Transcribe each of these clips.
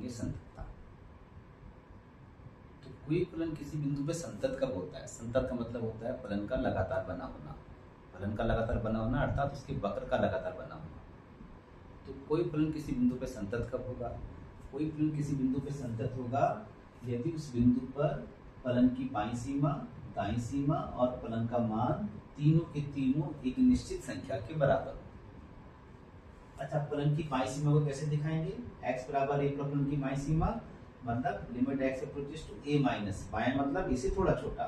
लिखेंगे संततता। तो कोई फलन किसी बिंदु पे संतत कब होता है? संतत का मतलब होता है फलन का लगातार बना होना। फलन का लगातार बना होना अर्थात उसके वक्र का लगातार बना होना। तो कोई फलन किसी बिंदु पे संतत कब होगा? कोई फलन किसी बिंदु पे संतत होगा यदि उस बिंदु पर फलन की बाईं सीमा, दाईं सीमा और फलन का मान तीनों के तीनों एक निश्चित संख्या के बराबर हो। अच्छा, फलन की बाईं सीमा को कैसे दिखाएंगे? x बराबर a पर फलन की बाईं सीमा मतलब limit x approaches to a minus, बाएं मतलब इसे थोड़ा छोटा।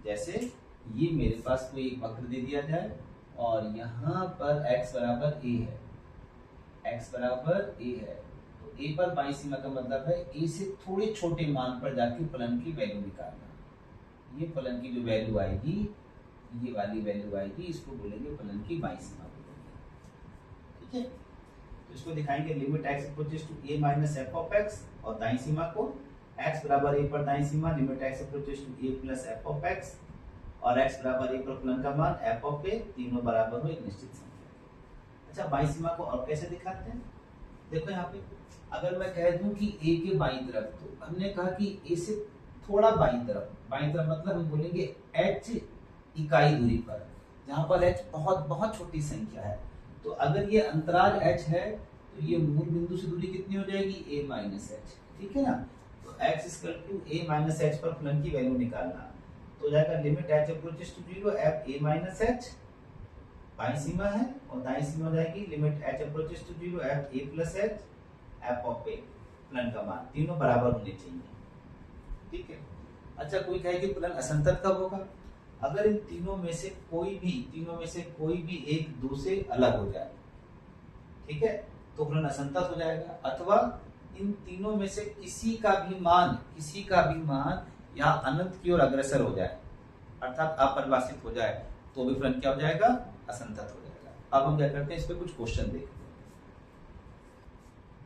जैसे ये मेरे पास कोई एक वक्र दे दिया जाए और यहाँ पर x बराबर a है, x बराबर a है, तो a पर बाईं सीमा का मतलब है a से थोड़े छोटे मान पर जाके फलन की वैल्यू निकालना। ये फलन की जो वैल्यू आएगी, ये वाली वैल्यू आएगी, इसको बोलेंगे फलन की बाईं सीमा बोलेंगे। ठीक है, तो इसको दिखाएंगे limit x approaches to a minus f of x और दाईं सीमा को x बराबर a पर दाईं सीमा limit x approaches to a plus f of x और x बराबर a पर फलन का मान f ऑफ a, तीनों बराबर हो एक निश्चित संख्या। अच्छा, बाईं सीमा को और कैसे दिखाते हैं? देखो यहाँ पे अगर मैं कह दूं कि a के बाईं तरफ, तो हमने कहा कि a से थोड़ा बाईं तरफ मतलब हम बोलेंगे h इकाई दूरी पर, जहां पर h बहुत बहुत छोटी संख्या है। तो अगर ये अंतराल h है तो ये मूल बिंदु से दूरी कितनी हो जाएगी? a minus h। ठीक है ना, तो x equal to a minus h पर फलन की वैल्यू निकालना, तो हो जाएगा limit h approaches to 0 f a minus h, बाईं सीमा है, और दाईं सीमा हो जाएगी limit h approaches to 0 f a plus h f of a, फलन का मान तीनों बराबर होने चाहिए। ठीक है। अच्छा, कोई कहे कि फलन असंतत कब होगा? अगर इन तीनों में से कोई भी एक दो से अलग हो जाए, ठीक है, तो फलन असंतत हो जाएगा। अथवा इन तीनों में से किसी का भी मान या अनंत की ओर अग्रसर हो जाए, अर्थात अपरिभाषित हो जाए, तो भी फलन क्या हो जाएगा? असंतत हो जाएगा। अब हम क्या करते हैं, इस पे कुछ क्वेश्चन देखते हैं।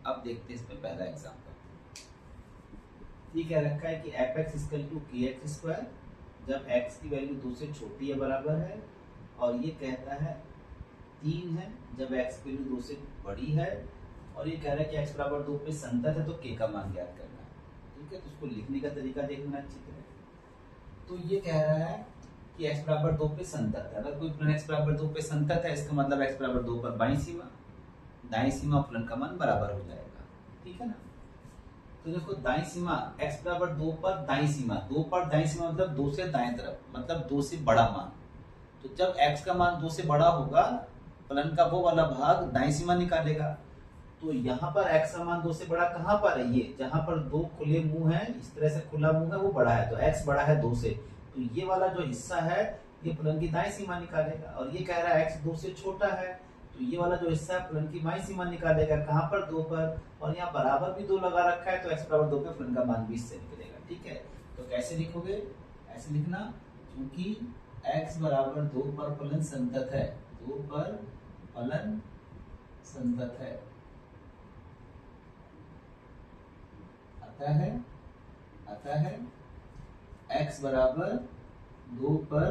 अब देखते हैं इसमें पहला एग्जांपल। ये क्या रखा है कि fx equal to kx square, जब x की वैल्यू 2 से छोटी या बराबर है, और ये कहता है 3 है जब x की वैल्यू 2 से बड़ी है, और ये कह रहा है कि x बराबर 2 पे संतत है, तो k का मान ज्ञात करना है। ठीक है, तो उसको लिखने का तरीका देखना अच्छी तरह। तो ये कह रहा है कि x बराबर 2 पे संतत है। अगर कोई फलन x बराबर 2 पे संतत है, इसका मतलब x बराबर 2 पर बाईं सीमा, दाईं सीमा फलन का मान बराबर हो जाएगा। ठीक है ना, तो देखो दाईं सीमा x बराबर 2 पर दाईं सीमा, 2 पर दाईं सीमा मतलब 2 से दाएं तरफ, मतलब 2 से बड़ा मान। तो जब x का मान 2 से बड़ा होगा, फलन का वो वाला भाग दाईं सीमा निकालेगा। तो यहाँ पर x का मान 2 से बड़ा कहाँ पर है? ये जहां पर दो खुले मुंह है, इस तरह से खुला मुंह है, वो बड़ा है, तो x बड़ा है 2 से, तो ये वाला जो हिस्सा है ये फलन की दाईं सीमा निकालेगा। और ये कह रहा है x 2 से छोटा है, तो ये वाला जो हिस्सा है फलन की बाईं सीमा निकालेगा। कहाँ पर? 2 पर, और यहाँ बराबर भी 2 लगा रखा है, तो x बराबर 2 पे फलन का मान 20 से निकलेगा। ठीक है, तो कैसे लिखोगे? ऐसे लिखना, क्योंकि x बराबर 2 पर फलन संतत है, 2 पर फलन संतत है, अतः है x बराबर 2 पर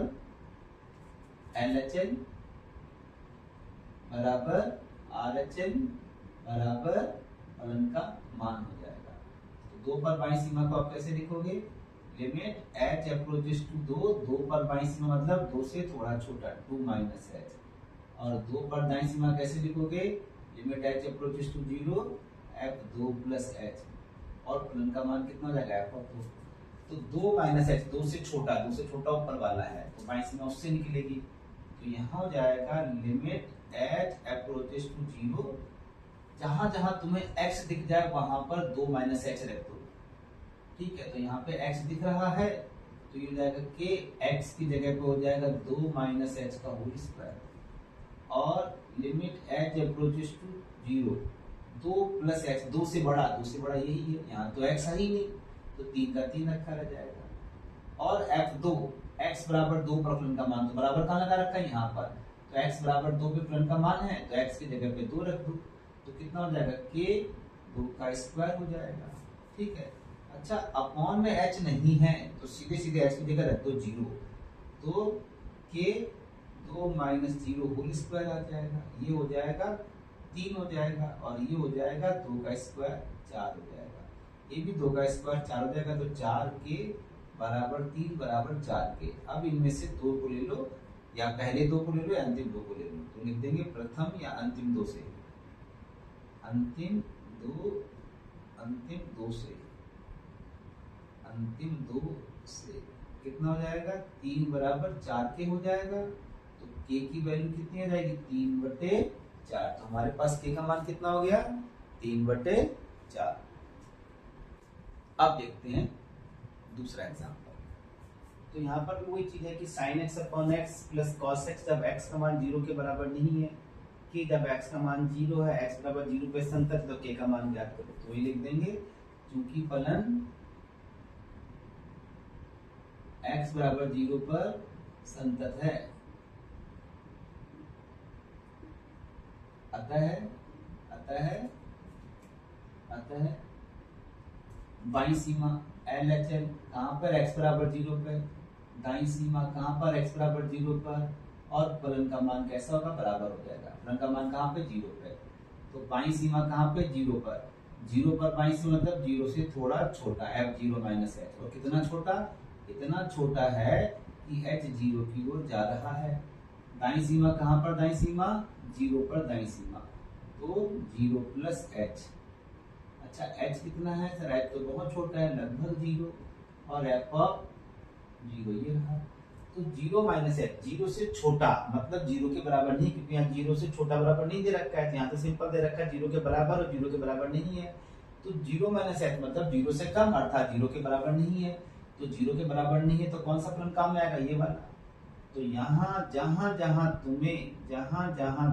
LHN बराबर RHN बराबर फलन का मान हो जाएगा। तो 2 पर बाईं सीमा को आप कैसे लिखोगे? लिमिट h अप्रोचेस टू 2 पर बाईं सीमा मतलब 2 से थोड़ा छोटा 2 माइनस h, और 2 पर दाईं सीमा कैसे लिखोगे? Limit h approaches to 0 f 2 plus h, और फलन का मान कितना हो जाएगा? f of 2। तो 2 माइनस h, 2 से छोटा ऊपर वाला है, तो बाईं सीमा उससे निकलेगी। तो यहाँ हो जाएगा लिमिट h अप्रोचेस टू 0, जहां जहां तुम्हें x दिख जाए वहां पर 2 माइनस h रख दो। ठीक है, तो यहाँ पे x दिख रहा है, तो ये हो जाएगा कि x की जगह पे हो जाएगा 2 माइनस h का होल स्क्वायर, और limit h approaches to 0 2 plus h, 2 से बड़ा यही है, यहाँ तो x है ही नहीं, तो 3 का 3 रखा रह जाएगा। और f2 x बराबर 2 पर फलन का मान, तो बराबर कहाँ लगा रखा है? यहाँ पर, तो x बराबर 2 पे फलन का मान है, तो x की जगह पे 2 रख दो, तो कितना हो जाएगा? k 2 का स्क्वायर हो जाएगा। ठीक है, अच्छा अपॉन में h नहीं है, तो सीधे h की जगह रख दो 0, तो k 2 माइनस 0 होल स्क्वायर आ जाएगा। ये हो जाएगा 3 हो जाएगा और ये हो जाएगा 2 का स्क्वायर 4 हो जाएगा, ये भी 2 का स्क्वायर 4 हो जाएगा, तो 4 के बराबर 3 बराबर 4 के। अब इनमें से 2 को ले लो, या पहले 2 को ले लो या अंतिम 2 को ले लो, तो लिख देंगे प्रथम या अंतिम 2 से, अंतिम 2 से, अंतिम 2 से कितना हो जाएगा, 3 बराबर 4 के हो जाएगा। तो के की वैल्यू कितनी आ जाएगी, 3/4। तो हमारे पास के का मान कितना हो गया, 3/4। अब देखते हैं दूसरा एग्जाम्पल। तो यहाँ पर भी वही चीज है कि sin x upon x plus cos x, जब x का मान 0 के बराबर नहीं है, कि जब x का मान 0 है, x बराबर 0 पे संतत, तो k का मान ज्ञात करो। तो वही लिख देंगे, चूंकि फलन x बराबर 0 पर संतत है, अतः बाईं सीमा LHL कहाँ पर, x बराबर 0 पर, दाईं सीमा कहाँ पर, x बराबर 0 पर, और फलन का मान कैसा होगा, बराबर हो जाएगा। फलन का मान कहाँ पे, 0 पे। तो बाईं सीमा कहाँ पे, 0 पर, 0 पर बाईं सीमा मतलब 0 से थोड़ा छोटा, f0 माइनस h, और कितना छोटा, इतना छोटा है कि h 0 की ओर जा रहा है। दाईं सीमा कहाँ पर, दाईं सीमा 0 पर, दाईं सीमा, तो 0 प्लस h। अच्छा h कितना है सर, h तो बहुत छोटा है, लगभग 0, और f ऑफ 0 ये रहा। तो 0 माइनस h, 0 से छोटा मतलब 0 के बराबर नहीं, क्योंकि यहाँ 0 से छोटा बराबर नहीं दे रखा है, यहाँ तो सिंपल दे रखा है 0 के बराबर, और 0 के बराबर नहीं है। तो 0 माइनस h मतलब 0 से कम, अर्थात 0 के बराबर नहीं है। तो 0 के बराबर नहीं है तो कौन सा फलन काम में आएगा, ये वाला। तो यहाँ जहां जहां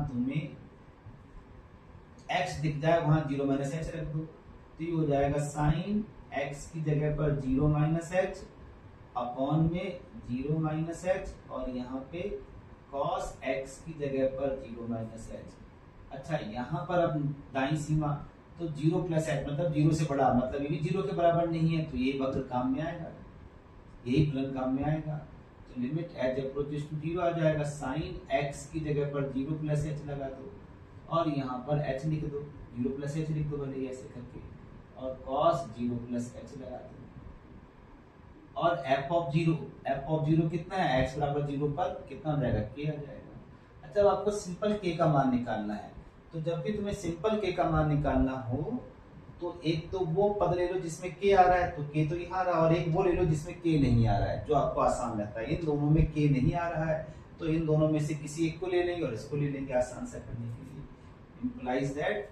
तुम्हें x दिख जाए वहां 0 माइनस h रख दो, तो ये हो जाएगा साइन x की जगह पर 0 माइनस h अपॉन में 0 माइनस h, और यहाँ पे cos x की जगह पर 0 माइनस h। अच्छा यहाँ पर अब दाईं सीमा, तो 0 प्लस h मतलब 0 से बड़ा, मतलब ये भी 0 के बराबर नहीं है, तो ये वक्र काम में आएगा, यही फलन काम में आएगा। तो लिमिट h अप्रोचेस टू 0 आ जाएगा, साइन x की जगह पर 0 प्लस h लगा दो, और यहाँ पर h लिख दो, 0 प्लस h लिख दो भले ऐसे करके, और cos 0 प्लस h लगा दो, और f ऑफ 0 कितना है, x बराबर 0 पर कितना हो जाएगा, k आ जाएगा। अच्छा अब आपको सिंपल k का मान निकालना है, तो जब भी तुम्हें सिंपल k का मान निकालना हो, तो एक तो वो पद ले लो जिसमें k आ रहा है, तो k तो यहाँ रहा, और एक वो ले लो जिसमें k नहीं आ रहा है, जो आपको आसान लगता है। इन दोनों में k नहीं आ रहा है, तो इन दोनों में से किसी एक को ले लेंगे और इसको ले लेंगे आसान सा करने के लिए। इंप्लाइज दैट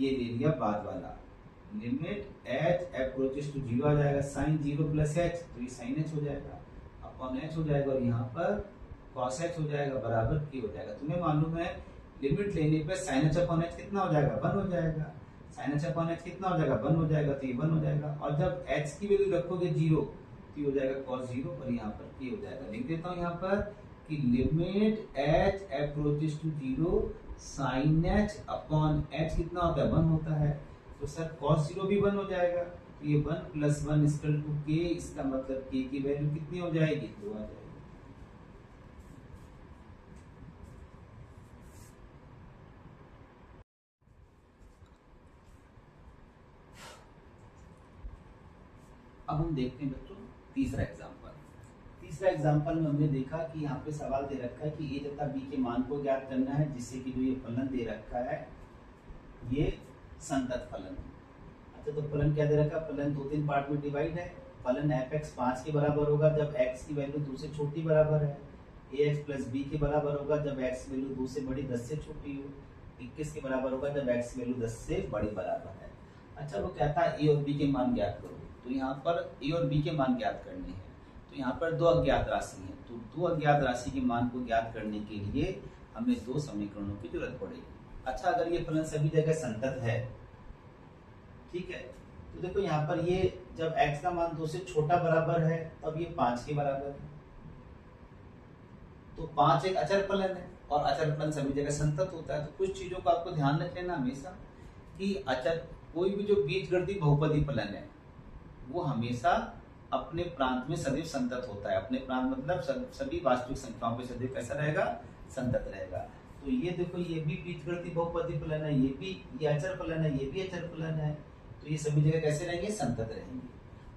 ये ले लिया बाद वाला, लिमिट h अप्रोचेस टू 0 आ जाएगा, साइन 0 प्लस h, तो ये साइन h हो जाएगा, अपॉन h हो जाएगा, और यहाँ पर cos h हो जाएगा, बराबर k हो जाएगा। तुम्हें मालूम है लिमिट लेने पे sin h अपॉन h कितना हो जाएगा, 1 हो जाएगा, sin h अपॉन h कितना हो जाएगा, 1 हो जाएगा, तो ये 1 हो जाएगा। और जब h की वैल्यू रखोगे 0, तो ये हो जाएगा cos 0, और यहाँ पर k हो जाएगा। लिख देता हूँ यहाँ पर कि limit h approaches to 0 sin h upon h कितना होता है, 1 होता है, तो सर cos 0 भी 1 हो जाएगा, तो ये 1 प्लस 1 इक्वल टू k, इसका मतलब k की वैल्यू कितनी हो जाएगी, 2 आ जाएगी। अब हम देखते हैं बच्चों तीसरा एग्जांपल में हमने देखा कि यहाँ पे सवाल दे रखा है कि a तथा b के मान को ज्ञात करना है, जिससे कि जो ये फलन दे रखा है ये संतत फलन है। अच्छा तो फलन क्या दे रखा है, फलन 2-3 पार्ट में डिवाइड है। फलन fx 5 के बराबर होगा जब x की वैल्यू 2 से छोटी बराबर है, ax प्लस b के बराबर होगा जब x की वैल्यू 2 से बड़ी 10 से छोटी हो, 21 के बराबर होगा जब x की वैल्यू 10 से बड़ी बराबर है। अच्छा वो कहता है a और b के मान ज्ञात करो, तो यहाँ पर a और b के मान ज्ञात करने हैं, तो यहाँ पर 2 अज्ञात राशि हैं, तो 2 अज्ञात राशि के मान को ज्ञात करने के लिए हमें 2 समीकरणों की जरूरत पड़ेगी। अच्छा अगर ये फलन सभी जगह संतत है, ठीक है, तो देखो यहाँ पर ये जब x का मान 2 से छोटा बराबर है तब ये 5 के बराबर है, तो 5 एक अचर फलन है, और अचर फलन सभी जगह संतत होता है। तो कुछ चीजों को आपको ध्यान रख लेना हमेशा कि अचर कोई भी जो बीजगणितीय बहुपदी फलन है वो हमेशा अपने प्रांत में सदैव संतत होता है। अपने प्रांत मतलब सभी वास्तविक संख्याओं पे सदैव कैसा रहेगा, संतत रहेगा। तो ये देखो ये भी बीजगणितीय बहुपदी फलन है, ये अचर फलन है, ये भी अचर फलन है, तो ये सभी जगह कैसे रहेंगे? संतत रहेंगे।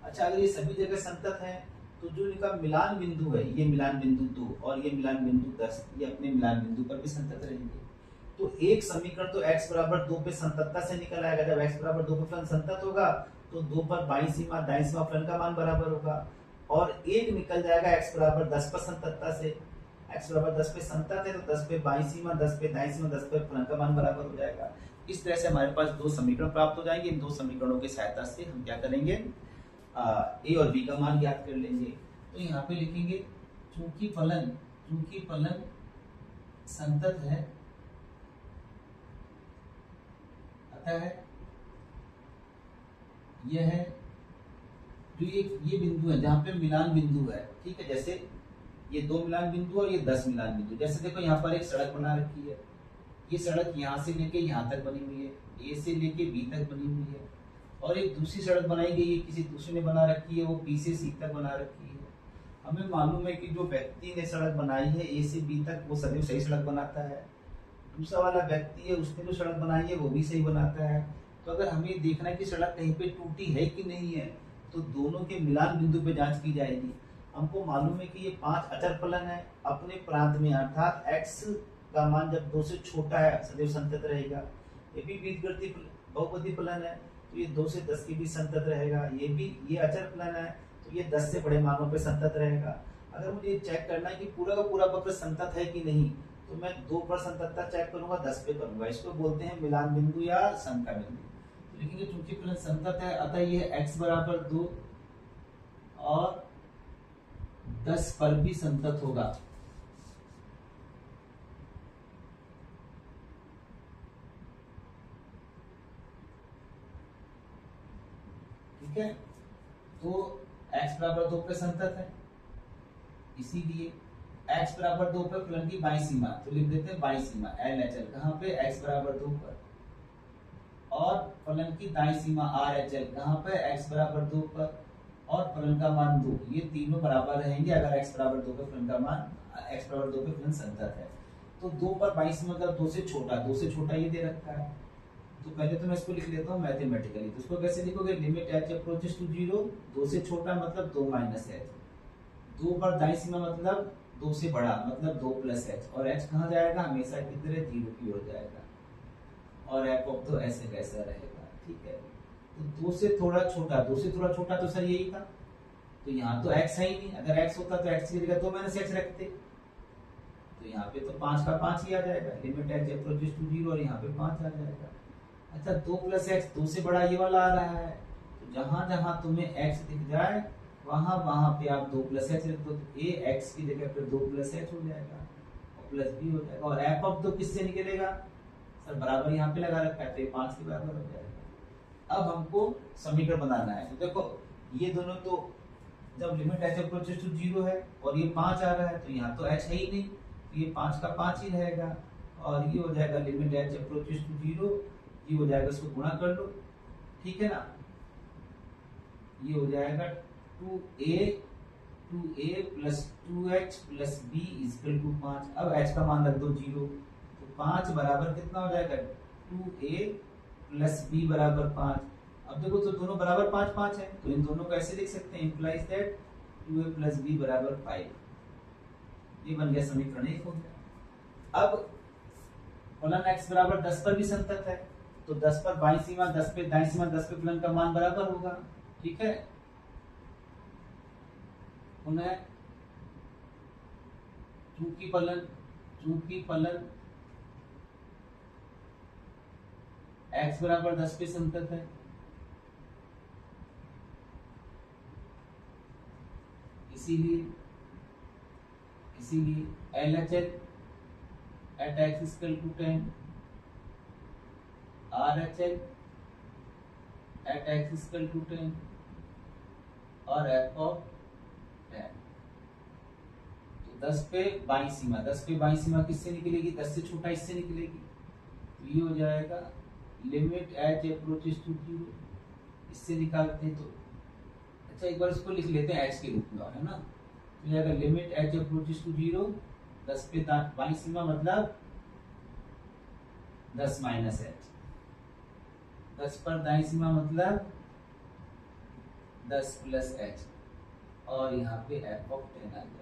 अच्छा अगर ये सभी जगह संतत है तो जो इनका मिलान बिंदु है, ये मिलान बिंदु 2 और ये मिलान बिंदु 10, ये अपने मिलान बिंदु पर भी संतत रहेंगे। तो एक समीकरण तो x बराबर 2 पे संततता से निकल आएगा। जब x बराबर 2 पे फलन संतत होगा तो 2 पर बाईं सीमा दाईं सीमा फलन का मान बराबर होगा, और एक निकल जाएगा x बराबर 10 पर संततता से। x बराबर 10 पे संतत है तो 10 पे बाईं सीमा, 10 पे दाईं सीमा, 10 पे फलन का मान बराबर हो जाएगा। इस तरह से हमारे पास दो समीकरण प्राप्त हो जाएंगे। इन दो समीकरणों की सहायता से हम क्या करेंगे? ए और बी का मान ज्ञात कर लेंगे। तो यहाँ पे लिखेंगे चूंकि फलन संतत है अतः यह है, तो ये बिंदु है जहाँ पे मिलान बिंदु है, ठीक है। जैसे ये 2 मिलान बिंदु और ये 10 मिलान बिंदु। जैसे देखो यहाँ पर एक सड़क बना रखी है, ये सड़क यहाँ से लेके यहाँ तक बनी हुई है, ए से लेके बी तक बनी हुई है, और एक दूसरी सड़क बनाई गई है, किसी दूसरे ने बना रखी है, वो बी से सी तक बना रखी है। हमें मालूम है कि जो व्यक्ति ने सड़क बनाई है ए से बी तक, वो सदैव सही सड़क बनाता है। दूसरा वाला व्यक्ति है, उसने जो सड़क बनाई है वो भी सही बनाता है। तो अगर हमें देखना है कि सड़क कहीं पे टूटी है कि नहीं है, तो दोनों के मिलान बिंदु पे जांच की जाएगी। हमको मालूम है कि ये 5 अचर फलन है अपने प्रांत में, अर्थात x का मान जब 2 से छोटा है सदैव संतत रहेगा। ये भी बीजगणितीय बहुपदी फलन है तो ये 2 से 10 के बीच संतत रहेगा। ये अचर फलन है तो ये 10 से बड़े मानों पे संतत रहेगा। अगर मुझे चेक करना है कि पूरा का पूरा वक्र संतत है कि नहीं, तो मैं 2 पर संततता चेक करूंगा, 10 पे करूंगा। इसको बोलते हैं मिलान बिंदु या संका बिंदु। तो लिखेंगे चूंकि फलन संतत है अतः ये x बराबर 2 और 10 पर भी संतत होगा। ठीक है, तो x बराबर 2 पे संतत है, इसीलिए x बराबर 2 पे फलन की बाईं सीमा, तो लिख देते हैं बाईं सीमा LHL कहाँ पे? x बराबर 2 पर, और फलन की दाईं सीमा RHL कहाँ पे? x बराबर 2 पर, और फलन का मान 2। ये तीनों बराबर रहेंगे अगर x बराबर 2 पे फलन का मान, x बराबर 2 पे फलन संतत है। तो 2 पर बाईं सीमा मतलब 2 से छोटा ये दे रखा है। तो पहले तो मैं इसको लिख लेता हूँ मैथमेटिकली। तो इसको कैसे लिखोगे? लिमिट h अप्रोचेस टू 0, 2 से छोटा मतलब 2 माइनस h, 2 पर दाईं सीमा मतलब 2 से बड़ा मतलब 2 प्लस h, और h कहाँ जाएगा? हमेशा की तरह 0 की ओर जाएगा, और f ऑफ तो ऐसे कैसा रहेगा, ठीक है। तो 2 से थोड़ा छोटा तो सर यही था, तो यहाँ तो x है ही नहीं। अगर x होता तो x की जगह 2 माइनस x रखते, तो यहाँ पे तो 5 का 5 ही आ जाएगा। लिमिट h अप्रोचेस टू 0 और यहाँ पे 5 आ जाएगा। अच्छा 2 प्लस एक्स 2 से बड़ा ये वाला आ रहा है, तो जहां जहां तुम्हें x दिख जाए वहां वहां पे आप 2 प्लस एच रख दो, तो a x की जगह पे 2 प्लस एच हो जाएगा और प्लस b हो जाएगा। और f ऑफ 2 किससे निकलेगा? सर बराबर यहाँ पे लगा रखा है तो ये 5 के बराबर हो जाएगा। अब हमको समीकरण बनाना है। तो देखो ये दोनों तो जब लिमिट h अप्रोचेस टू 0 है और ये 5 आ रहा है, तो यहाँ तो h है ही नहीं, तो ये 5 का 5 ही रहेगा, और ये हो जाएगा लिमिट h अप्रोचेस टू 0, ये हो जाएगा, इसको गुणा कर लो, ठीक है ना। ये हो जाएगा 2a plus 2h plus b equal to 5। अब h का मान रख दो 0, तो 5 बराबर कितना हो जाएगा? 2a प्लस b बराबर 5। अब देखो तो दोनों बराबर 5 5 है, तो इन दोनों को ऐसे लिख सकते हैं, implies that 2a plus b बराबर 5। ये बन गया समीकरण 1 हो गया। अब फलन x बराबर 10 पर भी संतत है, तो 10 पर बाईं सीमा, 10 पे दाईं सीमा, 10 पे फलन का मान बराबर होगा, ठीक है। पुनः चूंकि फलन x बराबर 10 पे संतत है, इसीलिए LHL at x is equal to 10, RHL at x is equal to 10 और f of 10। तो 10 पे बाईं सीमा किससे निकलेगी? 10 से छोटा इससे निकलेगी, तो ये हो जाएगा लिमिट h अप्रोचेस टू 0, इससे निकालते हैं। तो अच्छा एक बार इसको लिख लेते हैं h के रूप में, है ना। तो जाएगा लिमिट h अप्रोचेस टू 0, 10 पे बाईं सीमा मतलब 10 माइनस एच, 10 पर दाईं सीमा मतलब 10 प्लस एच, और यहाँ पे एफ ऑफ 10 आ जाएगा।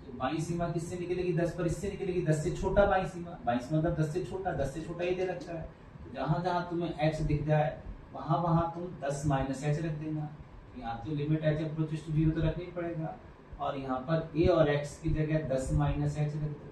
तो बाईं सीमा किससे निकलेगी? 10 पर इससे निकलेगी, 10 से छोटा बाईं सीमा, बाईं सीमा मतलब 10 से छोटा, 10 से छोटा ये दे रखा है। तो जहां जहां तुम्हें एच दिख जाए वहां वहां तुम 10 माइनस एच रख देना। यहाँ तो लिमिट एच अप्रोचेस टू 0 तो रखनी पड़ेगा, और यहाँ पर ए और एक्स की जगह 10 माइनस एच रख दो,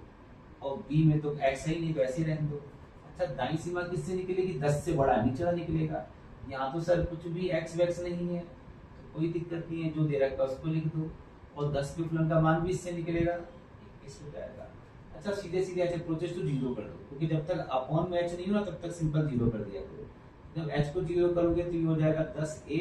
और बी में तो एक्स है ही नहीं, वैसे रहने दो। अच्छा, दाईं सीमा किससे निकलेगी? 10 से बड़ा नीचे निकलेगा। यहाँ तो सर कुछ भी एक्स वैक्स नहीं है, तो कोई दिक्कत नहीं है, जो दे रखा है उसको लिख दो, और 10 के फलन का मान भी इससे निकलेगा, 21 हो जाएगा। अच्छा, सीधे सीधे एच अप्रोचेस टू 0 कर दो, क्योंकि जब तक अपॉन में एच नहीं हो ना तब तक सिंपल 0 कर दिया करो। जब एच को 0 करोगे तो ये हो जाएगा 10a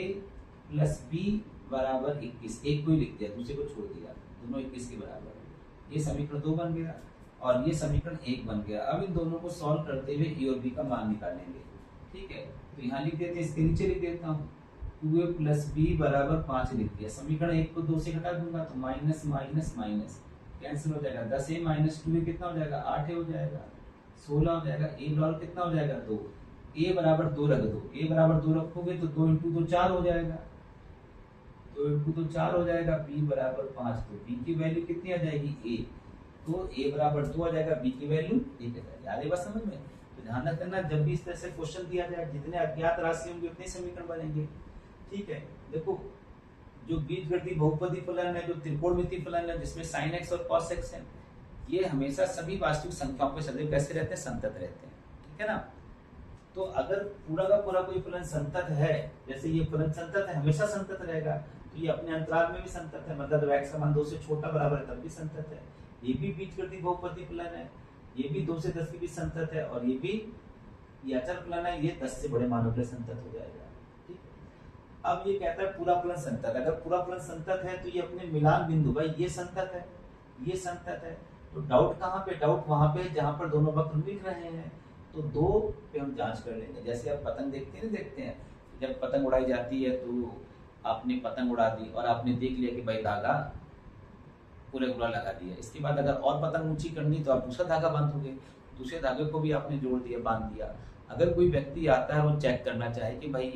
प्लस बी बराबर 21, एक को ही लिख दिया, दूसरे को छोड़ दिया, दोनों 21 के बराबर। ये समीकरण 2 बन गया, और ये समीकरण 1 बन गया। अब इन दोनों को सॉल्व करते हुए ए और बी का मान निकालेंगे। ठीक है, तो यहाँ लिख देते हैं, इसके नीचे लिख देता हूँ 2a प्लस बी बराबर 5 लिख दिया। समीकरण 1 को 2 से घटा दूंगा तो माइनस माइनस माइनस कैंसिल हो जाएगा, 10a माइनस 2a कितना हो जाएगा? 8a हो जाएगा, 16 हो जाएगा। a बराबर कितना हो जाएगा? 2। a बराबर 2 रख दो, a बराबर 2 रखोगे तो 2 इंटू 2 4 हो जाएगा, 2 इंटू 2 4 हो जाएगा। b बराबर 5, तो b की वैल्यू कितनी आ जाएगी? a, तो a बराबर 2 आ जाएगा, b की वैल्यू 1 आ जाएगी। आ रही बात समझ में? तो ध्यान रखना, जब भी इस तरह से क्वेश्चन दिया जाए, जितने अज्ञात राशि होंगे उतने समीकरण बनेंगे। ठीक है, देखो जो बीजगणितीय बहुपदी फलन है, जो त्रिकोणमितीय फलन है, जिसमें sin x और cos x है, ये हमेशा सभी वास्तविक संख्याओं पे सदैव कैसे रहते हैं? संतत रहते हैं। ठीक है ना? तो अगर पूरा का पूरा कोई फलन संतत है, जैसे ये फलन संतत है, हमेशा संतत रहेगा, तो ये अपने अंतराल में भी संतत है, मतलब x का मान 2 से छोटा बराबर है तब भी संतत है। ये भी बीजगणितीय बहुपदी फलन है, ये भी 2 से 10 के बीच संतत है, और ये भी ये अचर फलन है, ये 10 से बड़े मानों के लिए संतत हो जाएगा। ठीक है, अब ये कहता है पूरा फलन संतत। अगर पूरा फलन संतत है तो ये अपने मिलान बिंदु, भाई ये संतत है, ये संतत है, तो डाउट कहाँ पे? डाउट वहां पे जहां पर दोनों वक्र मिल रहे हैं। तो 2 पे हम जांच कर लेंगे। जैसे आप पतंग देखते हैं, जब पतंग उड़ाई जाती है तो आपने पतंग उड़ा दी और आपने देख लिया कि भाई धागा पूरे पूरा लगा दिया। इसके बाद अगर और पतंग ऊंची करनी तो आप दूसरा धागा बांधोगे, दूसरे धागे को भी आपने जोड़ दिया, बांध दिया। अगर कोई व्यक्ति आता है वो चेक करना चाहे कि भाई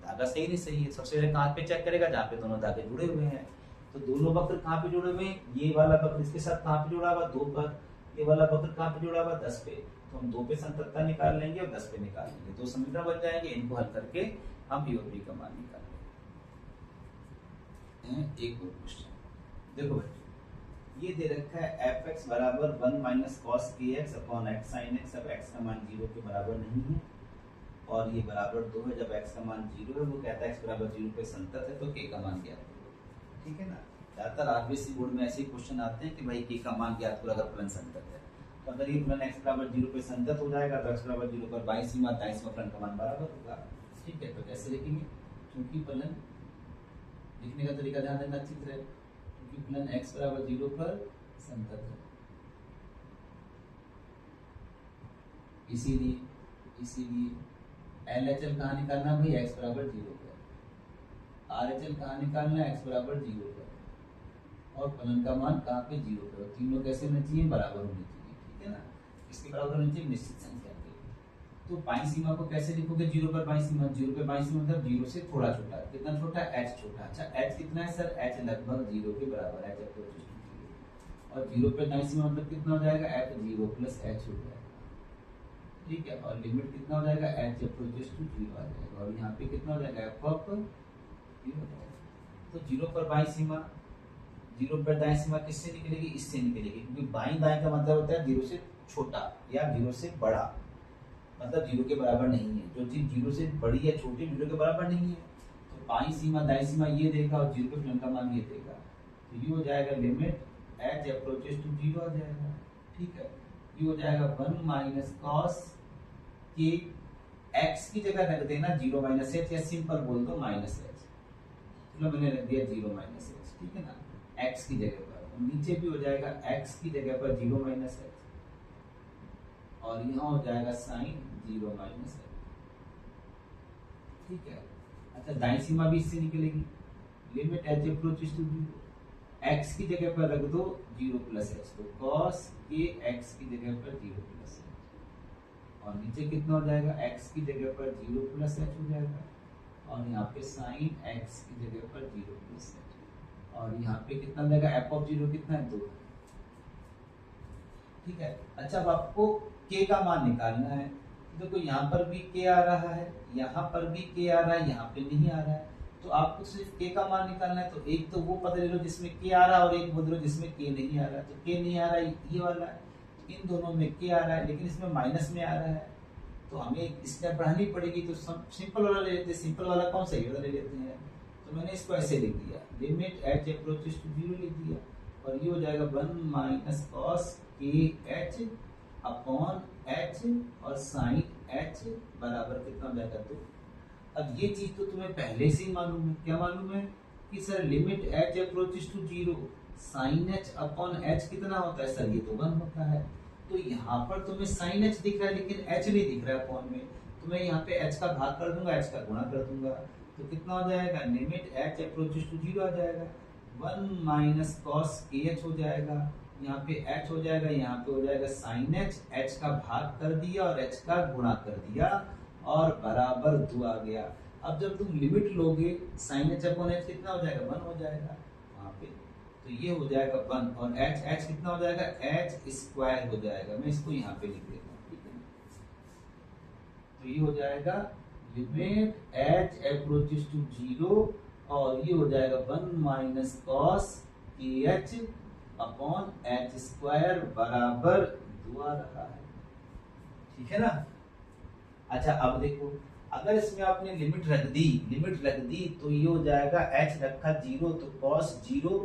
धागा सही नहीं सही है, सबसे पहले कहाँ पे चेक करेगा? जहाँ पे दोनों धागे जुड़े हुए हैं। तो दोनों वक्र कहाँ पे जुड़े हुए हैं? ये वाला वक्र इसके साथ कहाँ पे जुड़ा हुआ? 2 पर। ये वाला वक्र कहाँ पे जुड़ा हुआ? 10 पे। तो हम 2 पे संततता निकाल लेंगे और 10 पे निकाल लेंगे, 2 समीकरण बन जाएंगे। इनको हल करके हम ए और बी का मान निकाल लेंगे। एक और क्वेश्चन देखो भाई, ये दे रखा है fx बराबर 1 minus cos kx upon x sin x। अब x का मान 0 के बराबर नहीं है, और ये बराबर 2 है। जब x का मान 0 है, वो कहता है x बराबर 0 पे संतत है, तो k का मान ज्ञात करो। ठीक है ना? ज्यादातर आरबीएससी बोर्ड में ऐसे क्वेश्चन आते हैं कि भाई k का मान ज्ञात करो अगर फलन संतत है। तो अगर ये फलन x बराबर 0 पे संतत हो जाएगा तो x बराबर 0 पर बाईं सीमा दाईं सीमा फलन का मान बराबर होगा। ठीक है, तो कैसे लिखेंगे? क्योंकि फलन लिखने का तरीका ध्यान देना अच्छी तरह, क्योंकि फलन x बराबर 0 पर संतत है, इसीलिए LHL कहाँ निकालना भाई? x बराबर 0 पर। RHL कहाँ निकालना? x बराबर 0 पर, और फलन का मान कहाँ पे? 0 पर। तीनों कैसे होने चाहिए? बराबर होने चाहिए। ठीक है ना? इसके बराबर होने चाहिए निश्चित संख्या के। तो बाईं सीमा को कैसे लिखोगे? 0 पर बाईं सीमा, 0 पर बाईं सीमा मतलब 0 से थोड़ा छोटा। कितना छोटा? h छोटा। अच्छा, h कितना है सर? h लगभग 0 के बराबर है, और 0 पे दाईं सीमा मतलब कितना हो जाएगा? f 0 प्लस h हो जाएगा। ठीक है, और लिमिट कितना हो जाएगा? h अप्रोचेस टू 0 आ जाएगा, और यहाँ पे कितना हो जाएगा? f ऑफ 0 हो जाएगा। तो 0 पर बाईं सीमा, 0 पर दाईं सीमा किससे निकलेगी? इससे निकलेगी, क्योंकि बाईं दाईं का मतलब होता है 0 से छोटा या 0 से बड़ा, मतलब 0 के बराबर नहीं है। जो चीज 0 से बड़ी या छोटी 0 के बराबर नहीं है, तो बाईं सीमा दाईं सीमा ये देगा और 0 के फलन का मान ये देगा, तो ये हो जाएगा लिमिट h अप्रोचेस टू 0 आ जाएगा। ठीक है, ये हो जाएगा 1 माइनस कॉस के x की जगह रख देना 0 माइनस h, या सिंपल बोल दो माइनस h। चलो मैंने रख दिया 0 माइनस h। ठीक है ना? x की जगह पर, और नीचे भी हो जाएगा x की जगह पर 0 माइनस h, और यहाँ हो जाएगा साइन 0 माइनस h। ठीक है, अच्छा दाईं सीमा भी इससे निकलेगी, limit h approaches to 0, x की जगह पर रख दो 0 प्लस h, तो cos के x की जगह पर 0 प्लस h। और नीचे कितना हो जाएगा, x की जगह पर 0 प्लस h हो जाएगा, और यहाँ पे साइन x की जगह पर 0 प्लस h, और यहाँ पे कितना जाएगा, f ऑफ 0 कितना है, 2। ठीक है। अच्छा, अब आपको k का मान निकालना है। देखो यहाँ पर भी k आ रहा है, यहाँ पर भी k आ रहा है, यहाँ पे नहीं आ रहा है, तो आपको सिर्फ k का मान निकालना है। तो एक तो वो पता ले लो जिसमें k आ रहा है, और एक वो लो जिसमें k नहीं आ रहा है। तो k नहीं आ रहा है ये वाला है, तो इन दोनों में k आ रहा है, लेकिन इसमें माइनस में आ रहा है, तो हमें स्टेप बढ़ानी पड़ेगी। तो सिंपल वाला ले लेते हैं। सिंपल वाला कौन सा, ये वाला ले लेते हैं। तो मैंने इसको ऐसे लिख दिया, लिमिट h अप्रोचेस टू 0 लिख दिया, और ये हो जाएगा 1 minus cos k h upon h और साइन h बराबर कितना हो जाएगा, 2। अब ये चीज तो तुम्हें पहले से ही मालूम है। क्या मालूम है कि sir limit h approaches to 0 sine h upon h कितना होता है, सर ये तो 1 होता है। तो यहाँ पर तुम्हें साइन h दिख रहा है, लेकिन h नहीं दिख रहा है अपॉन में, तो मैं यहाँ पे h का भाग कर दूंगा, h का गुणा कर दूंगा, तो कितना हो जाएगा, लिमिट h अप्रोचेस टू 0 आ जाएगा, 1 माइनस कॉस kh हो जाएगा, यहाँ पे h हो जाएगा, यहाँ पे हो जाएगा साइन h का भाग कर दिया और h का गुणा कर दिया, और बराबर 2 आ गया। अब जब तुम लिमिट लोगे साइन h अपॉन h कितना हो जाएगा, 1 हो जाएगा वहाँ पे, तो ये हो जाएगा 1, और h कितना हो जाएगा, h स्क्वायर हो जाएगा। मैं इसको यहाँ पे लिख देता हूँ, ठीक है। तो ये हो जाएगा लिमिट h अप्रोचेस टू 0, और ये हो जाएगा 1 minus cos kh upon h square बराबर 2 आ रहा है, ठीक है ना। अच्छा, अब देखो, अगर इसमें आपने लिमिट रख दी तो ये हो जाएगा h रखा 0, तो cos 0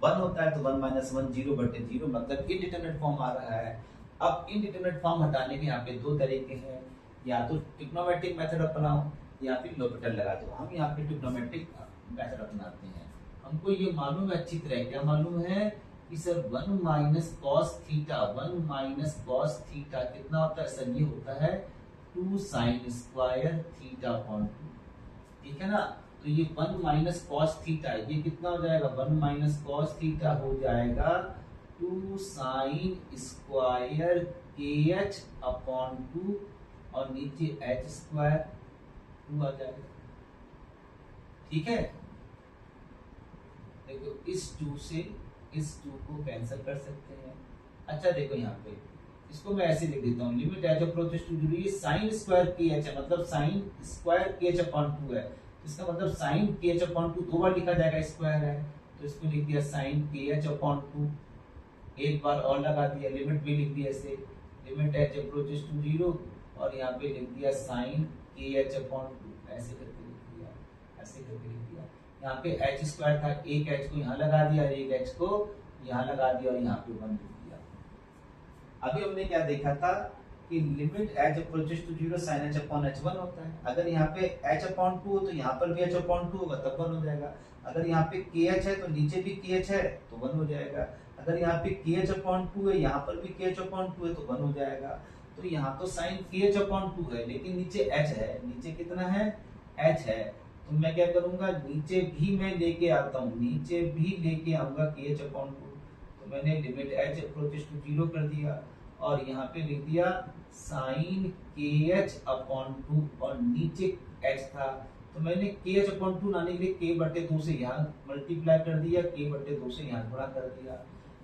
1 होता है, तो 1 माइनस 1 0 बटे 0, मतलब इनडिटरमिनेट फॉर्म आ रहा है। अब इनडिटरमिनेट फॉर्म हटाने के यहाँ पे दो तरीके हैं, या तो ट्रिग्नोमेट्रिक मेथड अपनाओ या फिर लोपिटल लगा दो। हम यहाँ पे ट्रिग्नोमेट्रिक मेथड अपनाते हैं। हमको ये मालूम है अच्छी तरह, क्या मालूम है कि sir 1 minus cos theta, 1 minus cos theta कितना होता है, सर ये होता है 2 साइन स्क्वायर थीटा अपॉन 2, ठीक है ना। तो ये 1 माइनस कॉस थीटा, ये कितना हो जाएगा, 1 माइनस कॉस थीटा हो जाएगा 2 साइन स्क्वायर kh अपॉन 2, और नीचे h स्क्वायर 2 आ जाएगा, ठीक है। देखो इस 2 से इस 2 को कैंसिल कर सकते हैं। अच्छा देखो यहाँ पे इसको मैं ऐसे लिख देता हूँ, लिमिट h अप्रोचेस टू 0, ये साइन स्क्वायर kh है, मतलब साइन स्क्वायर kh अपॉन 2 है, इसका मतलब साइन kh अपॉन 2 दो बार लिखा जाएगा, स्क्वायर है, तो इसको लिख दिया साइन kh अपॉन 2, एक बार और लगा दिया, लिमिट भी लिख दिया ऐसे, लिमिट h अप्रोचेस टू 0, और यहाँ पे लिख दिया साइन kh अपॉन 2, ऐसे करके लिख दिया, ऐसे करके लिख दिया। यहाँ पे h स्क्वायर था, एक h को यहाँ लगा दिया, एक h को यहाँ लगा दिया, और यहाँ पे 1 लिख दिया। अभी हमने क्या देखा था कि limit h approaches to 0 sin h upon h 1 होता है। अगर यहाँ पे h अपॉन 2 तो यहाँ पर भी h अपॉन 2 होगा, तब 1 हो जाएगा। अगर यहाँ पे kh है तो नीचे भी kh है, तो 1 हो जाएगा। अगर यहाँ पे kh अपॉन 2 है, यहाँ पर भी kh अपॉन 2 है, तो 1 हो जाएगा। तो यहाँ तो साइन kh अपॉन 2 है, लेकिन नीचे h है, नीचे कितना है, h है, तो मैं क्या करूंगा, नीचे भी मैं लेके आता हूँ, नीचे भी लेके आऊंगा kh अपॉन 2, तो मैंने लिमिट h अप्रोचेस टू 0 कर दिया, और यहाँ पे लिख दिया साइन kh अपॉन 2, और नीचे h था, तो मैंने kh अपॉन 2 लाने के लिए k बटे 2 से यहाँ मल्टीप्लाई कर दिया, k बटे 2 से यहाँ गुणा कर दिया।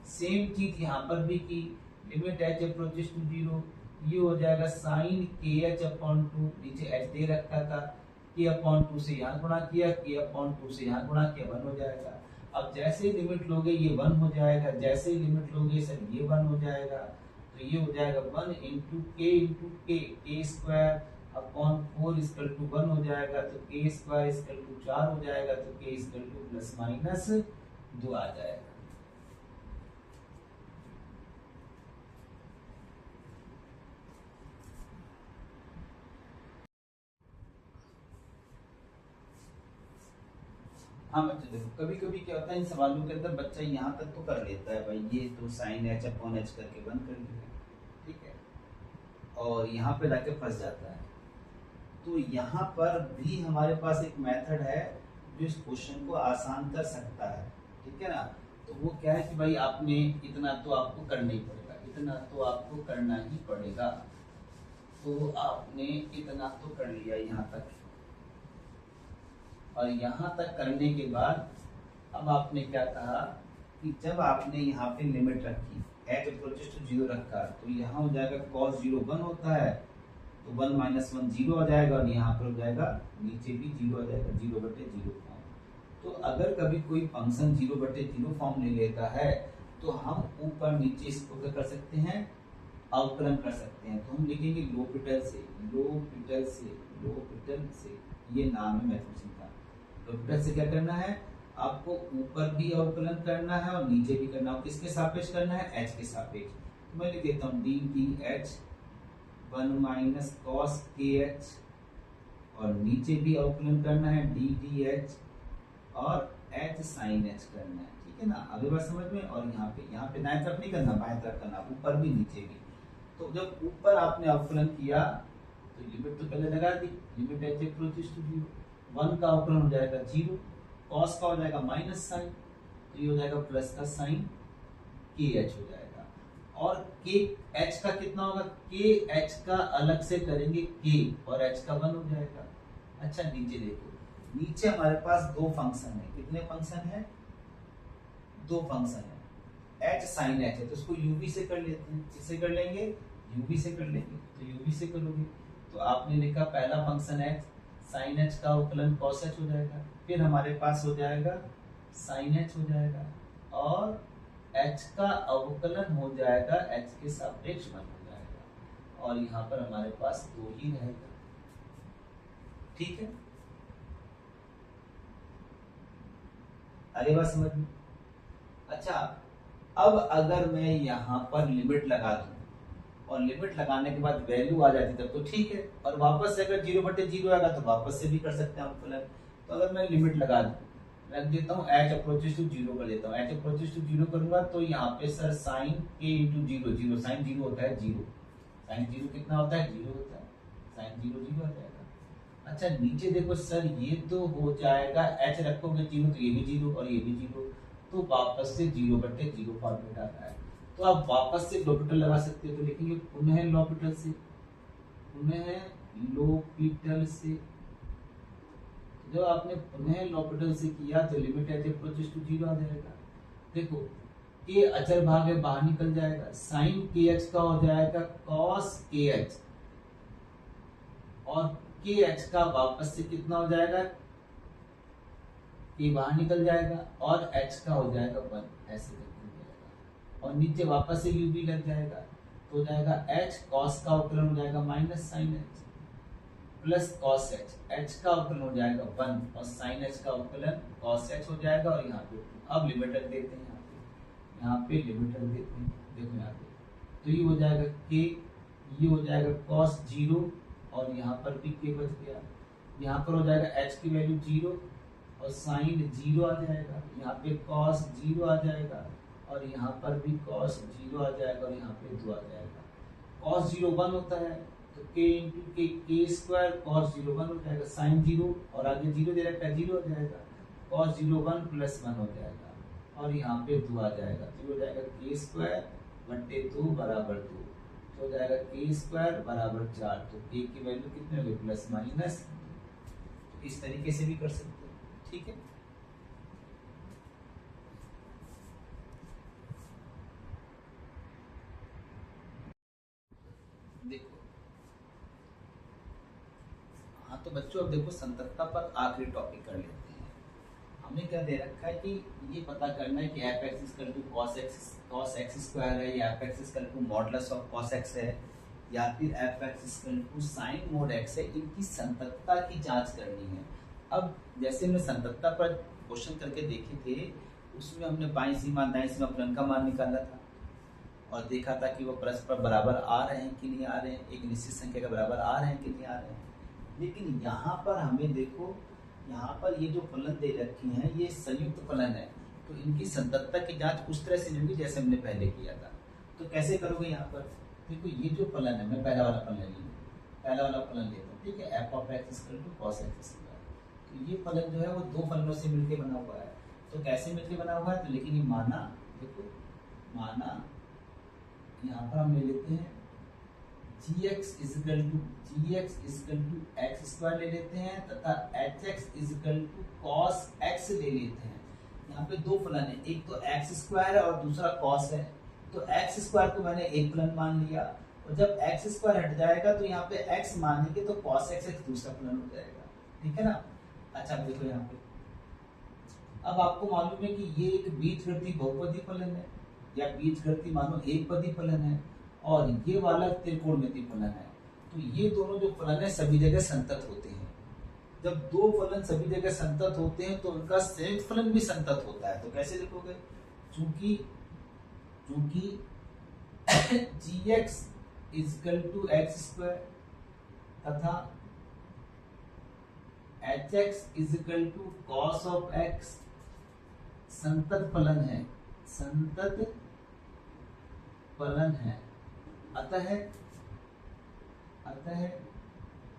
सेम चीज यहाँ पर भी की, लिमिट h अप्रोचेस टू 0, ये हो जाएगा साइन kh अपॉन 2, नीचे h दे रखा था, k अपॉन 2 से यहाँ गुणा किया, k अपॉन 2 से यहाँ गुणा किया, 1 हो जाएगा। अब जैसे ही लिमिट लोगे ये 1 हो जाएगा, जैसे ही लिमिट लोगे सर ये 1 हो जाएगा, तो ये हो जाएगा 1 इंटू के स्क्वायर अपॉन 4 इक्वल टू 1 हो जाएगा, तो के स्क्वायर इक्वल टू 4 हो जाएगा, तो के इक्वल टू प्लस माइनस 2 आ जाएगा। हाँ बच्चे देखो, कभी कभी क्या होता है इन सवालों के अंदर बच्चा यहाँ तक तो कर लेता है, भाई ये तो साइन h अपॉन h करके बंद कर लिया, ठीक है, और यहाँ पे जाके फंस जाता है। तो यहाँ पर भी हमारे पास एक मेथड है जो इस क्वेश्चन को आसान कर सकता है, ठीक है ना। तो वो क्या है कि भाई आपने इतना तो आपको करना ही पड़ेगा, इतना तो आपको करना ही पड़ेगा। तो आपने इतना तो कर लिया यहाँ तक, और यहाँ तक करने के बाद अब आपने क्या कहा कि जब आपने यहाँ पे लिमिट रखी h अप्रोचेस टू 0 रखा, तो यहाँ हो जाएगा cos 0 1 होता है, तो 1 - 1 0 आ जाएगा, और यहाँ पर हो जाएगा नीचे भी 0 आ जाएगा, 0/0 फॉर्म। तो अगर कभी कोई फंक्शन 0/0 फॉर्म ले लेता है तो हम ऊपर नीचे इसको क्या कर सकते हैं, अवकलन कर सकते हैं। तो हम लिखेंगे लोपिटल से, लोपिटल से, लोपिटल से, ये नाम है मैथमेटिक्स का। लोपिटल से क्या करना है, आपको ऊपर भी अवकलन करना है और नीचे भी करना है। किसके सापेक्ष करना है, h के सापेक्ष। तो मैं लिख देता हूँ ddh 1 - cos kh, और नीचे भी अवकलन करना है ddh और h sin h करना है, ठीक है ना। अगली बात समझ में। और यहाँ पे दाएं तरफ नहीं करना, बाएं तरफ करना, ऊपर भी नीचे भी। तो जब ऊपर आपने अवकलन किया तो लिमिट तो पहले लगा दी, लिमिट h अप्रोचेस टू 0, 1 का अवकलन हो जाएगा 0, cos का हो जाएगा माइनस साइन, तो ये हो जाएगा प्लस का साइन kh हो जाएगा। और kh का कितना होगा, kh का अलग से करेंगे k, और h का 1 हो जाएगा। अच्छा नीचे देखो, नीचे हमारे पास दो फंक्शन है। कितने फंक्शन है, दो फंक्शन है। h sin h है तो इसको uv से कर लेते हैं। किससे कर लेंगे, uv से कर लेंगे। तो uv से करोगे तो आपने लिखा पहला फंक्शन h sin h का अवकलन cos h हो जाएगा, फिर हमारे पास हो जाएगा sin h हो जाएगा, और h का अवकलन हो जाएगा h के सापेक्ष 1 हो जाएगा, और यहाँ पर हमारे पास 2 ही रहेगा, ठीक है। आगे बात समझ में। अच्छा अब अगर मैं यहाँ पर लिमिट लगा दूं, और लिमिट लगाने के बाद वैल्यू आ जाती तब तो ठीक है, और वापस से अगर 0/0 आएगा तो वापस से भी कर सकते हैं अवकलन। तो अगर मैं लिमिट लगा दूं, रख देता हूँ h अप्रोचेस टू 0 कर लेता हूँ, h अप्रोचेस टू 0 करूंगा तो यहाँ पे सर साइन k × 0, 0 साइन 0 होता है 0, साइन 0 कितना होता है 0 होता है, साइन 0 0 आ जाएगा। अच्छा नीचे देखो सर, ये तो हो जाएगा h रखोगे 0 तो ये भी 0 और ये भी 0, तो वापस से 0/0 फॉर्मेट आता है। तो आप वापस से लॉपिटल लगा सकते हो, तो लिखेंगे पुनः लॉपिटल से, पुनः लॉपिटल से। जब आपने पुनः लॉपिटल से किया तो लिमिट h अप्रोचेस टू 0 आ जाएगा। देखो k अचर भाग है, बाहर निकल जाएगा, साइन kh का हो जाएगा cos kh, और kh का वापस से कितना हो जाएगा, k बाहर निकल जाएगा, और h का हो जाएगा 1, ऐसे करके हो जाएगा, और नीचे वापस से u भी लग जाएगा, तो हो जाएगा h cos का अवकलन हो जाएगा minus sine h plus cos h, h का अवकलन हो जाएगा 1 और sin h का अवकलन cos h हो जाएगा, और यहाँ पे अब लिमिट रख देते हैं, यहाँ पे लिमिट रख देते हैं। देखो यहाँ पे तो ये हो जाएगा k, ये हो जाएगा cos 0, और यहाँ पर भी k बच गया, यहाँ पर हो जाएगा h की वैल्यू 0 और sin 0 आ जाएगा, यहाँ पे cos 0 आ जाएगा, और यहाँ पर भी cos 0 आ जाएगा, और यहाँ पे 2 आ जाएगा। cos 0 1 होता है तो k × k² cos 0 1 हो जाएगा, sin 0 और आगे 0 दे रखा है 0 आ जाएगा, cos 0 1 + 1 हो जाएगा, और यहाँ पे 2 आ जाएगा, तो हो जाएगा k² / 2 = 2, तो हो जाएगा k² = 4, तो k की वैल्यू कितनी होगी प्लस माइनस, इस तरीके से भी कर सकते हैं, ठीक है। देखो हाँ तो बच्चों अब देखो संततता पर आखिरी टॉपिक कर लेते हैं। हमें क्या दे रखा है कि ये पता करना है कि f(x) = cos x² है, या f(x) = modulus of cos x है, या फिर f(x) = sin mod x है। इनकी संततता की जांच करनी है। अब जैसे हमने संततता पर क्वेश्चन करके देखे थे, उसमें हमने बाईं सीमा दाईं सीमा फलन का मान निकाला था और देखा था कि वो परस्पर बराबर आ रहे हैं कि नहीं आ रहे हैं, एक निश्चित संख्या के बराबर आ रहे हैं कि नहीं आ रहे हैं। लेकिन यहाँ पर हमें देखो, यहाँ पर ये जो फलन दे रखी हैं ये संयुक्त फलन है, तो इनकी संततता की जांच उस तरह से होगी जैसे हमने पहले किया था। तो कैसे करोगे, यहाँ पर देखो ये जो फलन है, मैं पहला वाला फलन लेता हूँ, ठीक है, f(x) = cos x²। तो ये फलन जो है वो दो फलनों से मिलकर बना हुआ है। तो कैसे मिलकर बना हुआ है, तो लेकिन ये माना, देखो माना यहाँ पर हम ले लेते हैं g x equal to x square ले लेते हैं तथा h x equal to cos x ले लेते हैं। यहाँ पे दो फलन है, एक तो एक्स स्क्वायर है और दूसरा कॉस है। तो एक्स स्क्वायर को मैंने एक फलन मान लिया और जब एक्स स्क्वायर हट जाएगा तो यहाँ पे एक्स मानेंगे तो कॉस एक्स एक दूसरा फलन हो जाएगा, ठीक है ना। अच्छा देखो यहाँ पे अब आपको मालूम है कि ये एक बीजगणितीय बहुपदी फलन है या बीजगणितीय मानो एक पदी फलन है और ये वाला त्रिकोणमितीय फलन है। तो ये दोनों जो फलन है सभी जगह संतत होते हैं। जब दो फलन सभी जगह संतत होते हैं तो उनका संयुक्त फलन भी संतत होता है। तो कैसे लिखोगे? चूंकि g x equal to x square तथा h x equal to cos of x संतत फलन है, संतत फलन है। अतः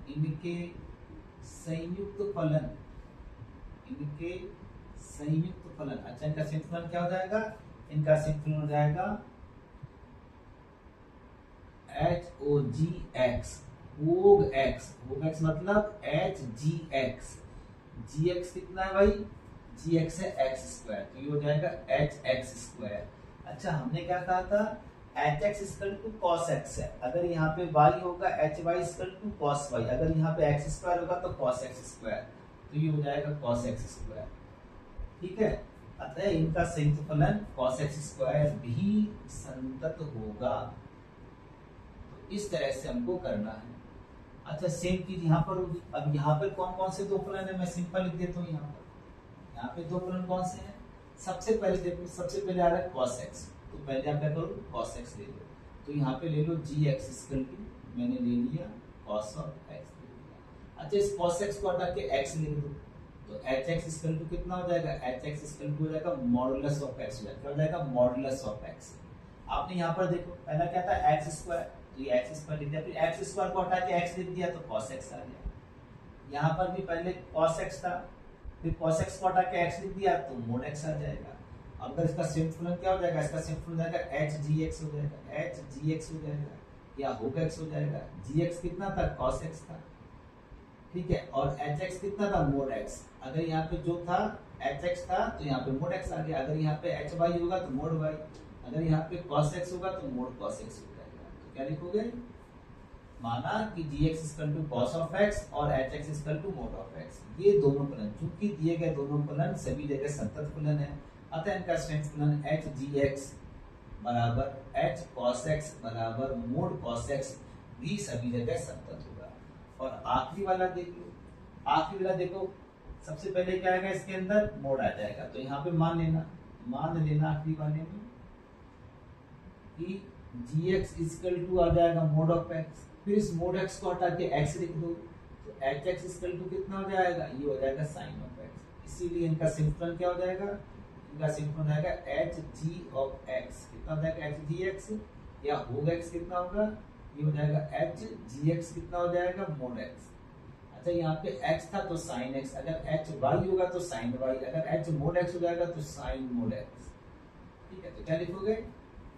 इनके संयुक्त फलन, अच्छा इनका संयुक्त फलन क्या हो जाएगा? इनका संयुक्त फलन हो जाएगा एच ओ जी एक्स, होग एक्स मतलब एच जी एक्स। जी एक्स कितना है भाई? जी एक्स है एक्स स्क्वायर, तो ये हो जाएगा एच एक्स स्क्वायर। अच्छा हमने क्या कहा था? H X equal to cos X है, अगर यहाँ पे y होगा H Y equal to cos Y, अगर यहाँ पे एक्स स्क्वायर होगा तो कॉस एक्स स्क्वायर, तो ये हो जाएगा कॉस एक्स स्क्वायर, ठीक है। अतः इनका संयुक्त फलन कॉस एक्स स्क्वायर भी संतत होगा। तो इस तरह से हमको करना है। अच्छा सेम चीज यहाँ पर होगी। अब यहाँ पर कौन कौन से दो फलन है मैं सिंपल लिख देता हूँ। यहाँ पे दो फलन कौन से हैं? सबसे पहले देखो, सबसे पहले आ रहा है cos x, तो पहले आप क्या करो? cos x ले लो। तो यहाँ पे ले लो जी एक्स इक्वल टू, मैंने ले लिया cos ऑफ x ले लिया। अच्छा इस cos x को हटा के x ले लो, तो एच एक्स इक्वल टू कितना हो जाएगा? एच एक्स इक्वल टू हो जाएगा मॉडुलस ऑफ x हो जाएगा। क्या हो जाएगा? Modulus of x। आपने यहाँ पर देखो पहला क्या था? एक्स स्क्वायर, तो ये एक्स स्क्वायर लिख दिया, फिर एक्स स्क्वायर को हटा के x लिख दिया तो cos x आ गया। यहाँ पर भी पहले cos x था, फिर cos x को हटा के x लिख दिया तो mod x आ जाएगा। अगर इसका संयुक्त फलन क्या हो जाएगा? इसका संयुक्त फलन हो जाएगा h gx हो जाएगा, h gx हो जाएगा या होग x हो जाएगा। gx कितना था? cos x था, ठीक है, और hx कितना था? mod x। अगर यहाँ पे जो था hx था तो यहाँ पे mod x आ गया। अगर यहाँ पे hy होगा तो mod y, अगर यहाँ पे cos x होगा तो mod cos x हो जाएगा। तो क्या लिखोगे? माना कि gx equal to cos of x और hx equal to mod of x, ये दोनों फलन चूंकि दिए गए दोनों फलन सभी जगह संतत फलन है, अतः इनका संयुक्त फलन h gx बराबर h cos x बराबर mod cos x भी सभी जगह संतत होगा। और आखिरी वाला देख लो, आखिरी वाला देखो, सबसे पहले क्या आएगा? इसके अंदर मोड आ जाएगा, तो यहाँ पे मान लेना आखिरी वाले में कि gx इक्वल टू आ जाएगा mod ऑफ x, फिर इस mod x को हटा के x लिख दो, तो hx इक्वल टू कितना हो जाएगा? ये हो जाएगा sin ऑफ x। इसीलिए इनका संयुक्त फलन क्या हो जाएगा? इनका संयुक्त फलन आएगा h g ऑफ x। कितना हो जाएगा? h gx या होग x कितना होगा? ये हो जाएगा h gx कितना हो जाएगा? mod x। अच्छा यहाँ पे x था तो sin x, अगर h y होगा तो sin y, अगर h mod x हो जाएगा तो sin mod x, ठीक है। तो क्या लिखोगे?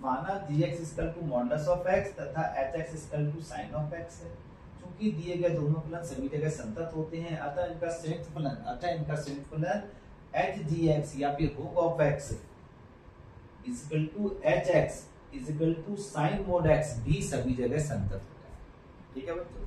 माना gx equal to modulus of x तथा hx equal to sin of x है। चूंकि दिए गए दोनों फलन सभी जगह संतत होते हैं, अतः इनका संयुक्त फलन h gx या फिर होग of x equal to hx equal to sin mod x भी सभी जगह संतत होता है, ठीक है बच्चों।